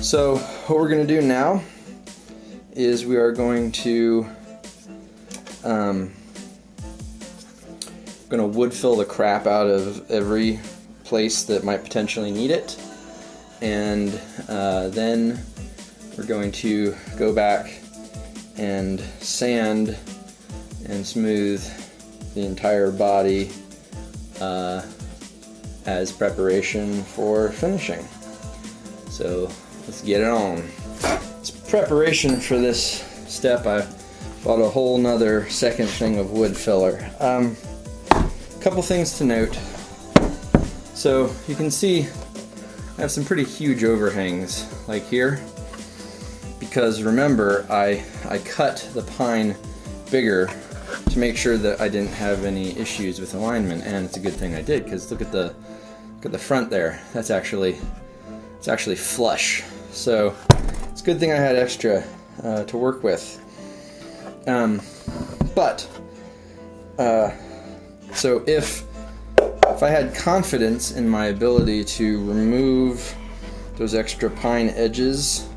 So what we're going to do now is we are going to wood fill the crap out of every place that might potentially need it, and then we're going to go back and sand and smooth the entire body as preparation for finishing. So let's get it on. As preparation for this step, I bought a whole nother second thing of wood filler. Couple things to note. So you can see I have some pretty huge overhangs like here, because remember I cut the pine bigger to make sure that I didn't have any issues with alignment, and it's a good thing I did, because look at the front there. It's actually flush. So it's a good thing I had extra to work with. So if I had confidence in my ability to remove those extra pine edges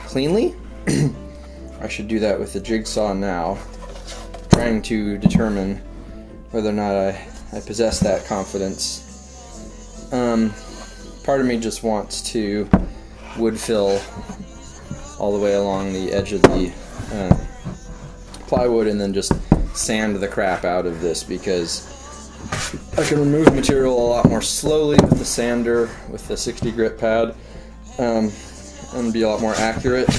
cleanly, I should do that with the jigsaw now, trying to determine whether or not I possess that confidence. Part of me just wants to wood fill all the way along the edge of the plywood and then just sand the crap out of this, because I can remove material a lot more slowly with the sander, with the 60 grit pad, and be a lot more accurate.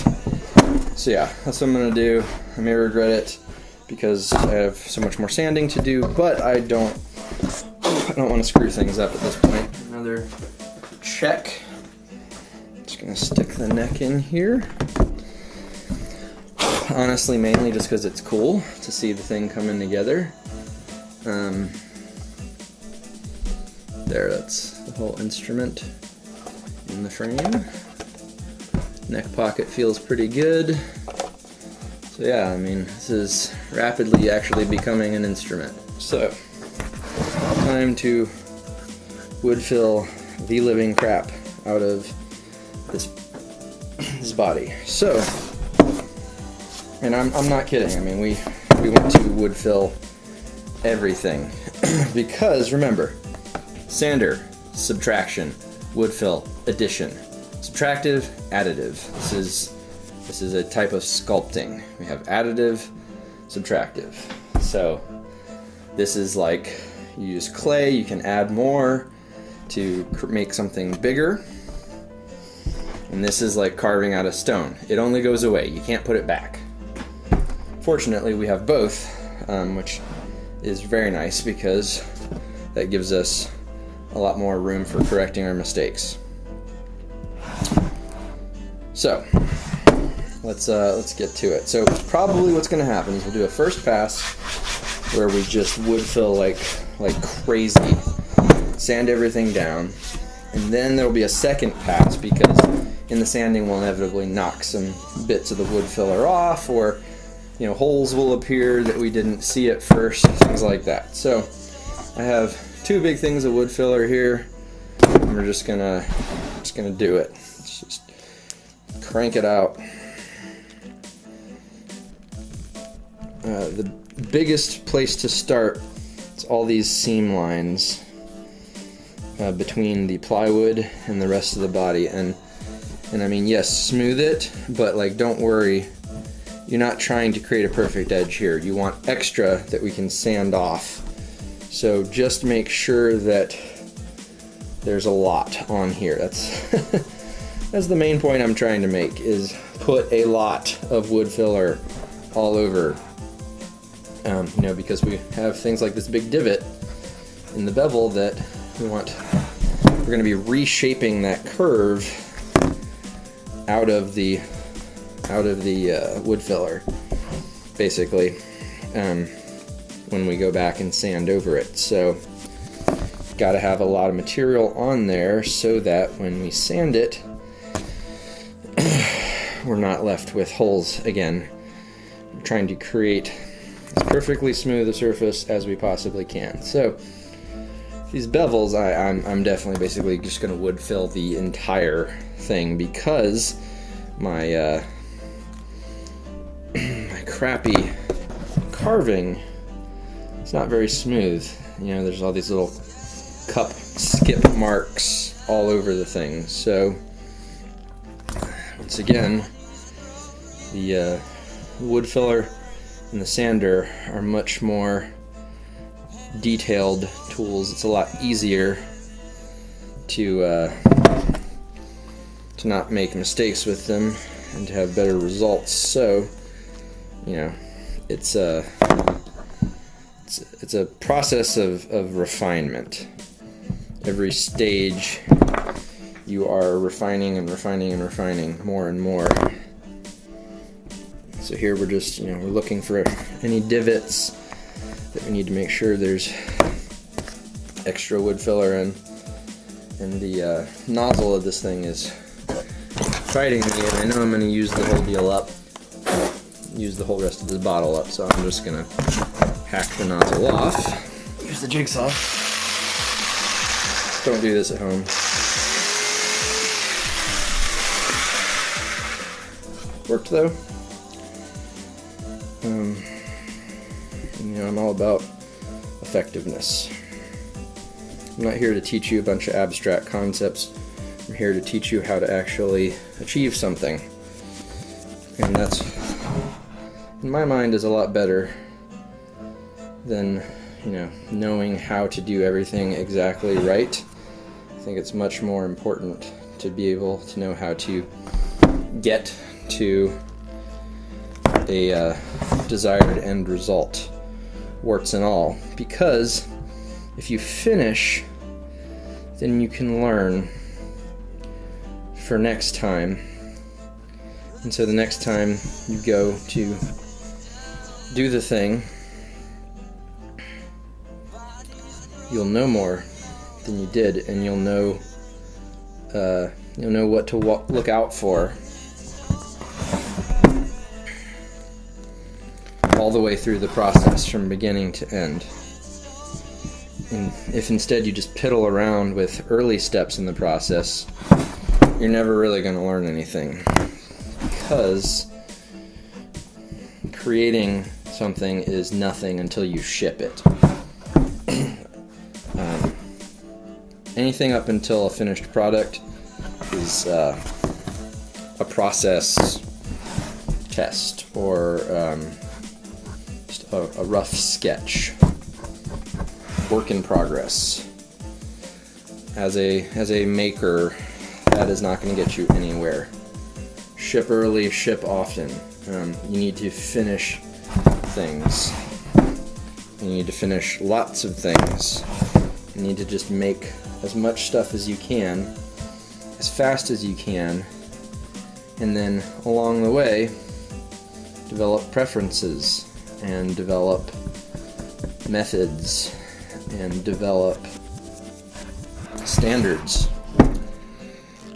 So yeah, that's what I'm going to do. I may regret it because I have so much more sanding to do, but I don't want to screw things up at this point. Another check. Just going to stick the neck in here. Honestly, mainly just because it's cool to see the thing coming together. There, that's the whole instrument in the frame. Neck pocket feels pretty good. So yeah, I mean, this is rapidly actually becoming an instrument. So, time to wood fill the living crap out of this body. So, and I'm not kidding. I mean, we went to wood fill everything because remember, sander, subtraction, wood fill, addition, subtractive, additive. This is a type of sculpting. We have additive, subtractive. So this is like you use clay, you can add more to make something bigger. And this is like carving out a stone. It only goes away. You can't put it back. Fortunately, we have both, which is very nice because that gives us a lot more room for correcting our mistakes. So let's get to it. So probably what's going to happen is we'll do a first pass where we just wood fill like crazy, sand everything down, and then there'll be a second pass because in the sanding we'll inevitably knock some bits of the wood filler off, or holes will appear that we didn't see at first, things like that. So I have two big things of wood filler here, and we're just gonna do it. Let's just crank it out. The biggest place to start is all these seam lines between the plywood and the rest of the body, and I mean, yes, smooth it, but don't worry. You're not trying to create a perfect edge here. You want extra that we can sand off. So just make sure that there's a lot on here. That's the main point I'm trying to make, is put a lot of wood filler all over. Because we have things like this big divot in the bevel that we're going to be reshaping that curve out of the wood filler, basically, when we go back and sand over it. So got to have a lot of material on there so that when we sand it, we're not left with holes again. I'm trying to create as perfectly smooth a surface as we possibly can. So These bevels, I'm definitely basically just going to wood fill the entire thing because my my crappy carving is not very smooth. You know, there's all these little cup skip marks all over the thing. So once again, the wood filler and the sander are much more detailed tools. It's a lot easier to not make mistakes with them and to have better results. So, you know, it's a process of refinement. Every stage you are refining and refining and refining more and more. So here we're just, you know, we're looking for any divots that we need to make sure there's extra wood filler in. And the nozzle of this thing is fighting me, and I know I'm going to use the whole deal up, use the whole rest of this bottle up, so I'm just going to hack the nozzle off. Use the jigsaw. Don't do this at home. Worked though. You know, I'm all about effectiveness. I'm not here to teach you a bunch of abstract concepts. I'm here to teach you how to actually achieve something. And that's, in my mind, is a lot better than, you know, knowing how to do everything exactly right. I think it's much more important to be able to know how to get to a desired end result, warts and all, because if you finish, then you can learn for next time. And so the next time you go to do the thing, you'll know more than you did, and you'll know what to look out for all the way through the process from beginning to end. And if instead you just piddle around with early steps in the process, you're never really going to learn anything, because creating something is nothing until you ship it. Anything up until a finished product is a process test, or just a rough sketch, work in progress. As a maker, that is not going to get you anywhere. Ship early, ship often. You need to finish things. You need to finish lots of things. You need to just make as much stuff as you can, as fast as you can, and then along the way, develop preferences, and develop methods, and develop standards.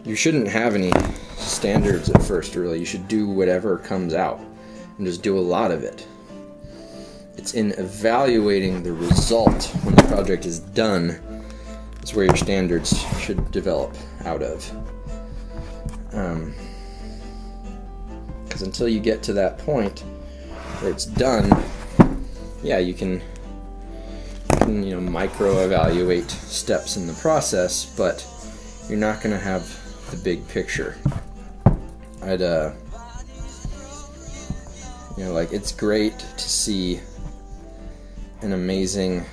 You shouldn't have any standards at first, really. You should do whatever comes out, and just do a lot of it. It's in evaluating the result when the project is done is where your standards should develop out of. Because until you get to that point where it's done, yeah, you can micro-evaluate steps in the process, but you're not going to have the big picture. It's great to see an amazing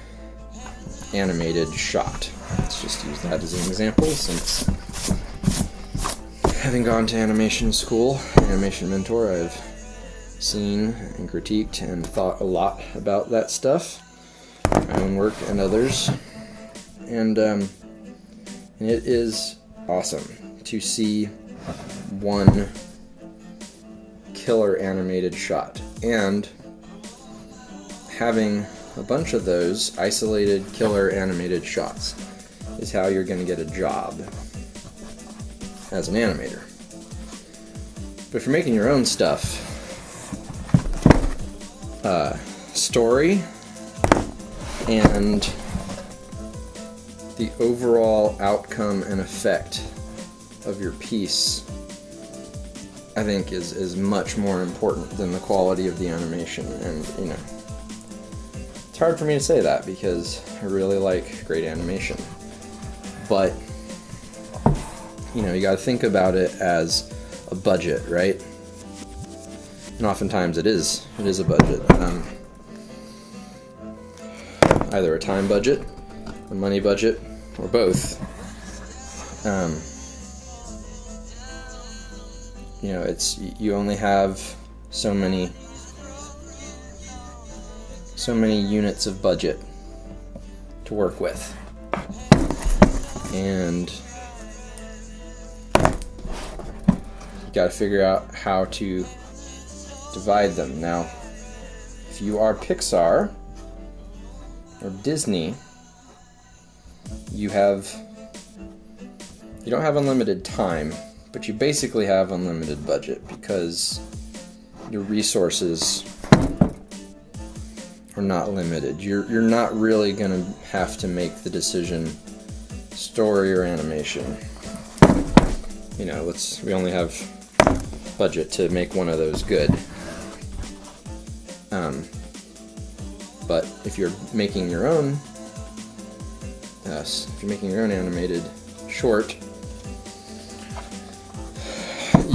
animated shot. Let's just use that as an example, since having gone to animation school, animation mentor, I've seen and critiqued and thought a lot about that stuff, my own work and others, and it is awesome to see one killer animated shot, and having a bunch of those isolated killer animated shots is how you're going to get a job as an animator. But if you're making your own stuff, story and the overall outcome and effect of your piece, I think, is much more important than the quality of the animation. And, you know, it's hard for me to say that because I really like great animation. But, you know, you gotta think about it as a budget, right? And oftentimes it is a budget. Either a time budget, a money budget, or both. You know, you only have so many units of budget to work with, and you got to figure out how to divide them. Now, if you are Pixar or Disney, you don't have unlimited time, but you basically have unlimited budget because your resources are not limited. You're not really gonna have to make the decision, story or animation. You know, we only have budget to make one of those good. But if you're making your own, animated short,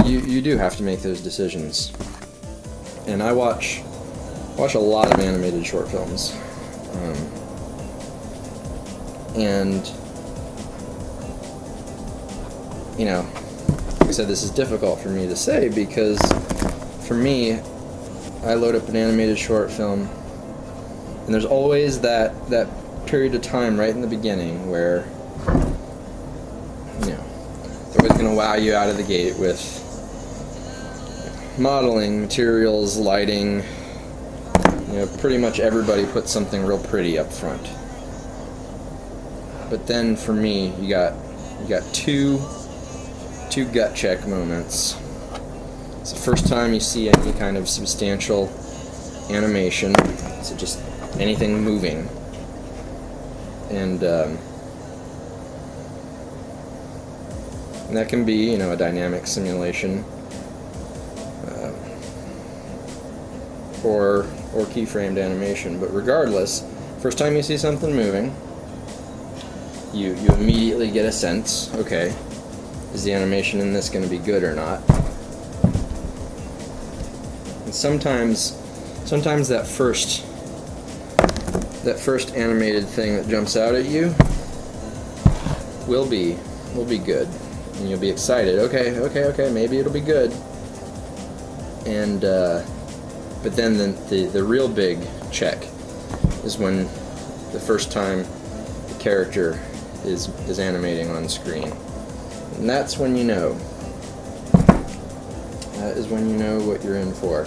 you do have to make those decisions. And I watch a lot of animated short films, and you know, like I said, this is difficult for me to say because for me, I load up an animated short film, and there's always that period of time right in the beginning where, you know, they're always going to wow you out of the gate with modeling, materials, lighting. You know, pretty much everybody puts something real pretty up front. But then for me, you got two gut check moments. It's the first time you see any kind of substantial animation, so just anything moving, and that can be, you know, a dynamic simulation, or keyframed animation. But regardless, first time you see something moving, you immediately get a sense, okay, is the animation in this going to be good or not? And sometimes that first animated thing that jumps out at you will be good, and you'll be excited. Okay, maybe it'll be good. And but then the real big check is when the first time the character is animating on screen, and that's when you know. That is when you know what you're in for.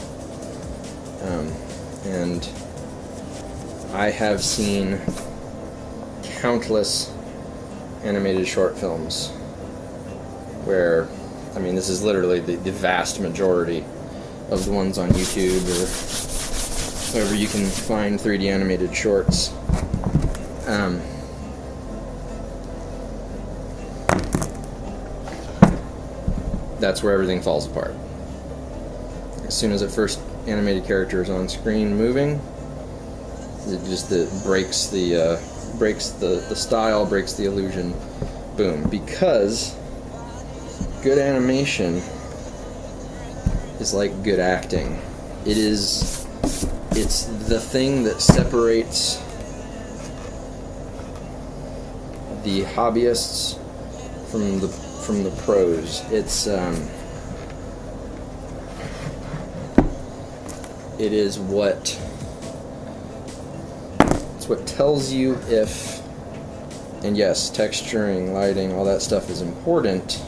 And I have seen countless animated short films where, I mean, this is literally the vast majority of the ones on YouTube or wherever you can find 3D animated shorts. That's where everything falls apart. As soon as that first animated character is on screen moving, it breaks the style, breaks the illusion. Boom. Because good animation is like good acting. It's the thing that separates the hobbyists from the pros. It's what tells you if, and yes, texturing, lighting, all that stuff is important,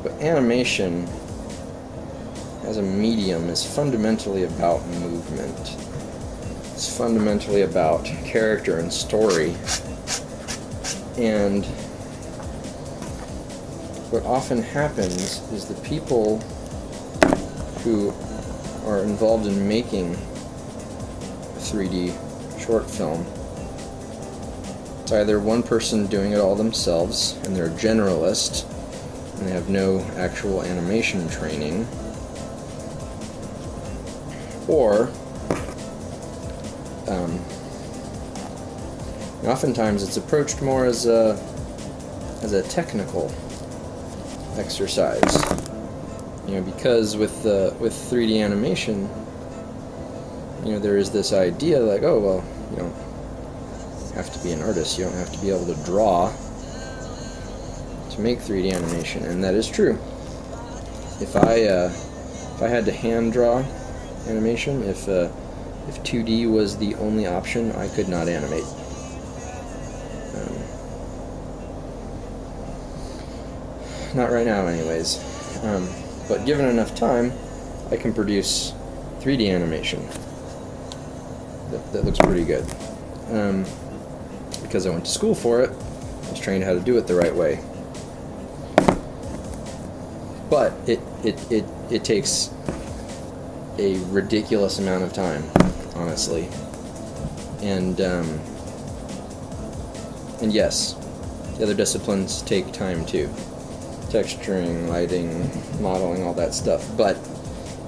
but animation as a medium is fundamentally about movement. It's fundamentally about character and story. And what often happens is the people who are involved in making a 3D short film It's either one person doing it all themselves, and they're a generalist, and they have no actual animation training, or oftentimes it's approached more as a technical exercise. Because with 3D animation, there is this idea like, oh well, you don't have to be an artist, you don't have to be able to draw to make 3D animation, and that is true. If I had to hand draw animation, if 2D was the only option, I could not animate. Not right now, anyways. But given enough time, I can produce 3D animation that looks pretty good. Because I went to school for it, I was trained how to do it the right way. But it takes a ridiculous amount of time, honestly. And yes, the other disciplines take time too. Texturing, lighting, modeling, all that stuff. But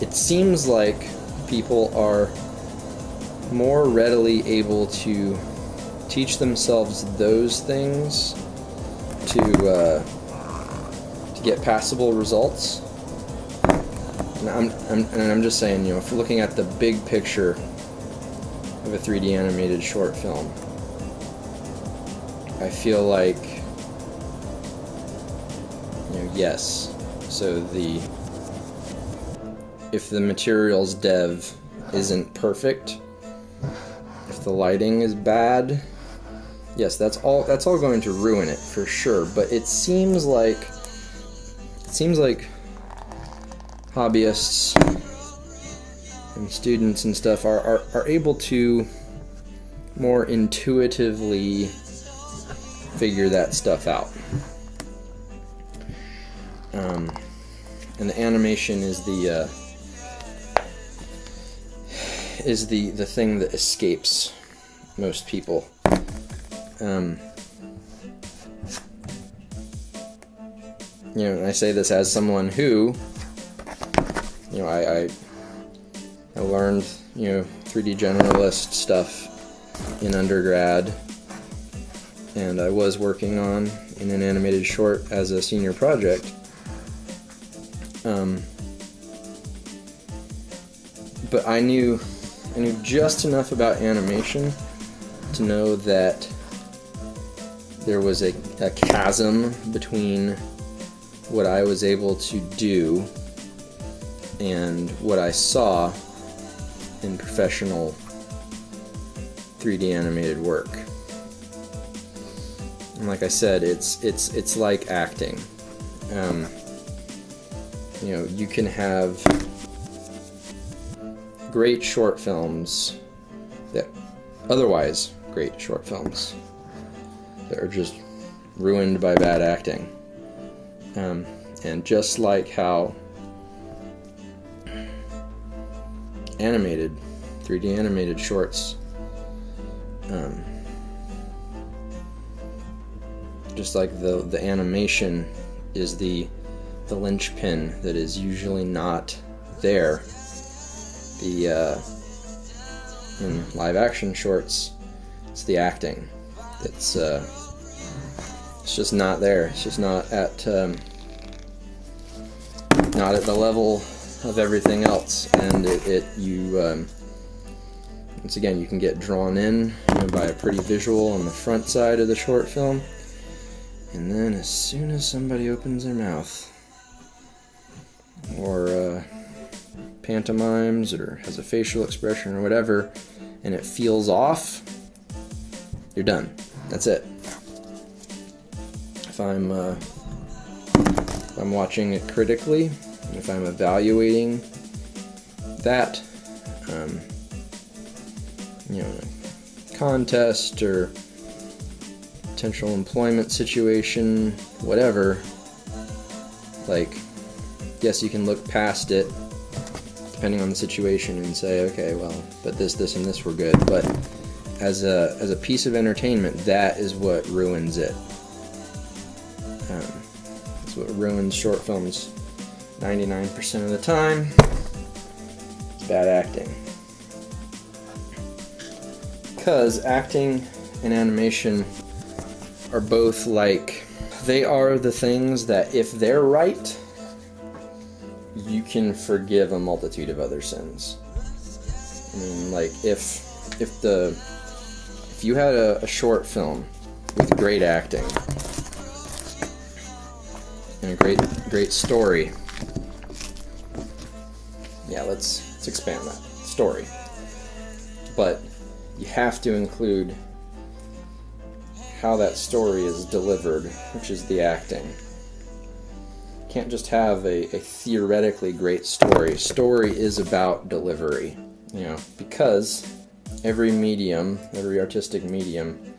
it seems like people are more readily able to teach themselves those things to get passable results. And I'm just saying, if we're looking at the big picture of a 3D animated short film, I feel like, yes. So if the materials dev isn't perfect, if the lighting is bad, yes, that's all going to ruin it for sure. But it seems like hobbyists and students and stuff are able to more intuitively figure that stuff out. And the animation is the thing that escapes most people. And I say this as someone who, I learned, 3D generalist stuff in undergrad, and I was working on in an animated short as a senior project. But I knew just enough about animation to know that there was a chasm between what I was able to do and what I saw in professional 3D animated work. And like I said, it's like acting. You can have great short films that otherwise great short films that are just ruined by bad acting. And just like how 3D animated shorts, just like the animation is the linchpin that is usually not there. In live action shorts, it's the acting that's it's just not there. It's just not at the level of everything else, and once again, you can get drawn in by a pretty visual on the front side of the short film, and then as soon as somebody opens their mouth or pantomimes or has a facial expression or whatever, and it feels off, you're done. That's it. If I'm watching it critically, if I'm evaluating that, contest or potential employment situation, whatever, like, yes, you can look past it depending on the situation and say, okay, well, but this, and this were good, but as a piece of entertainment, that is what ruins it. That's what ruins short films 99% of the time. It's bad acting. Because acting and animation are both like, they are the things that if they're right, you can forgive a multitude of other sins. I mean, like if you had a short film with great acting and a great story, yeah, let's expand that story. But you have to include how that story is delivered, which is the acting. You can't just have a theoretically great story. Story is about delivery, because every medium, every artistic medium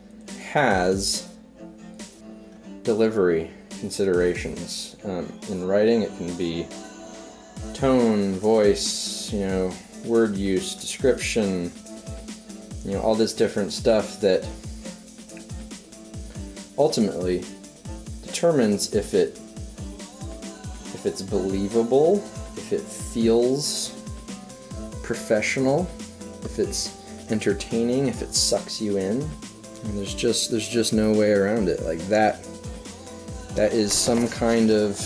has delivery considerations. In writing, it can be tone, voice, word use, description, all this different stuff that ultimately determines if it's believable, if it feels professional, if it's entertaining, if it sucks you in. And there's just no way around it. Like that is some kind of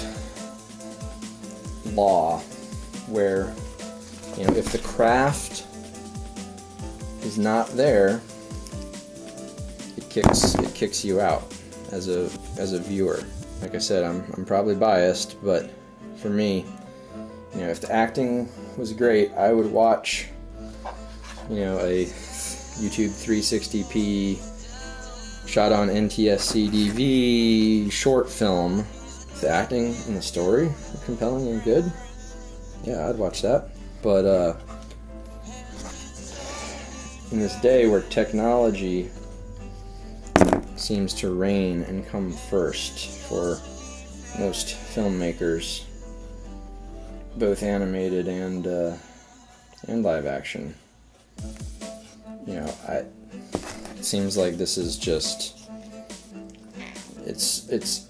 law where if the craft is not there, it kicks you out as a viewer. Like I said, I'm probably biased, but for me, if the acting was great, I would watch a YouTube 360p shot on NTSC DV short film. If the acting and the story are compelling and good, yeah, I'd watch that. But in this day where technology seems to reign and come first for most filmmakers, both animated and live action, it seems like this is just it's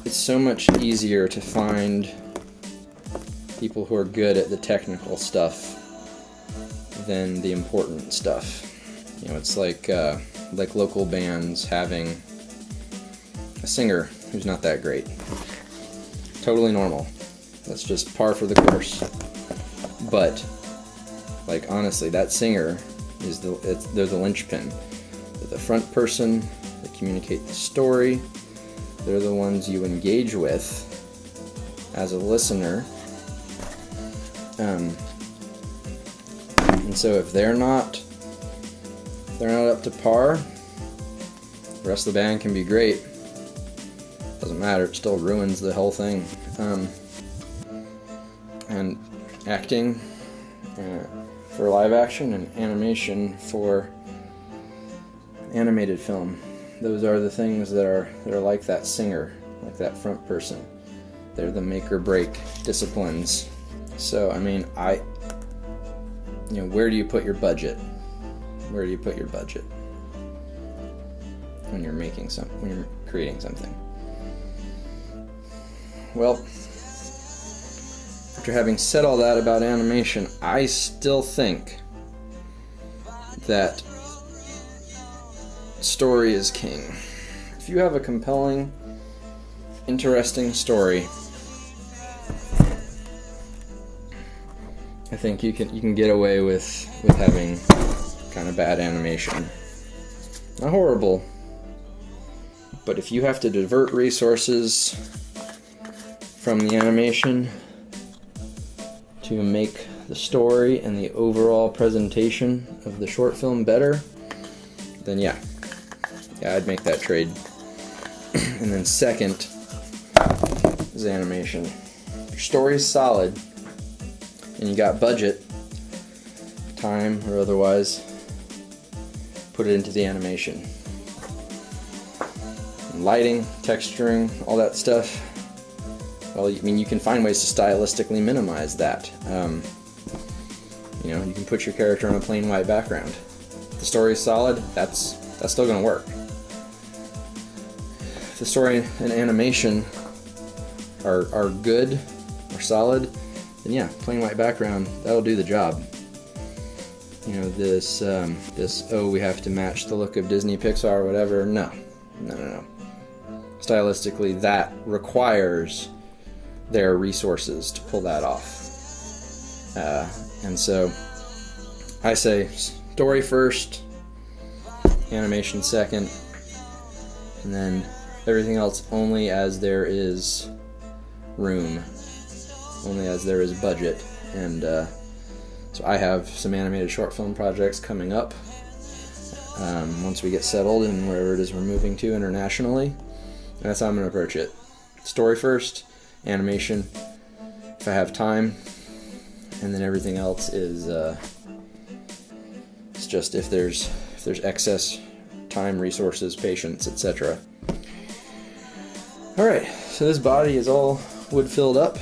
so much easier to find people who are good at the technical stuff than the important stuff. It's like local bands having a singer who's not that great. Totally normal. That's just par for the course. But honestly, that singer they're the linchpin. They're the front person. They communicate the story. They're the ones you engage with as a listener. And so if they're not up to par, the rest of the band can be great. Doesn't matter, it still ruins the whole thing. And acting for live action and animation for animated film, those are the things that are like that singer, like that front person. They're the make or break disciplines. So where do you put your budget? Where do you put your budget when you're when you're creating something? Well, after having said all that about animation, I still think that story is king. If you have a compelling, interesting story, I think you can get away with having kind of bad animation. Not horrible, but if you have to divert resources from the animation to make the story and the overall presentation of the short film better, then yeah, I'd make that trade. And then second is animation. If your story's solid and you got budget, time or otherwise, put it into the animation. And lighting, texturing, all that stuff, well, you can find ways to stylistically minimize that. You can put your character on a plain white background. If the story is solid, that's still going to work. If the story and animation are good or solid, then yeah, plain white background, that'll do the job. You know, this oh, we have to match the look of Disney, Pixar, or whatever. No. Stylistically, that requires their resources to pull that off. And so I say story first, animation second, and then everything else only as there is room, only as there is budget. And so I have some animated short film projects coming up once we get settled in wherever it is we're moving to internationally. And that's how I'm going to approach it. Story first, animation if I have time, and then everything else is it's just if there's excess time, resources, patience, etc. Alright, so this body is all wood filled up.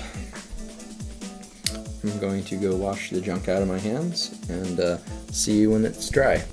I'm going to go wash the junk out of my hands and see you when it's dry.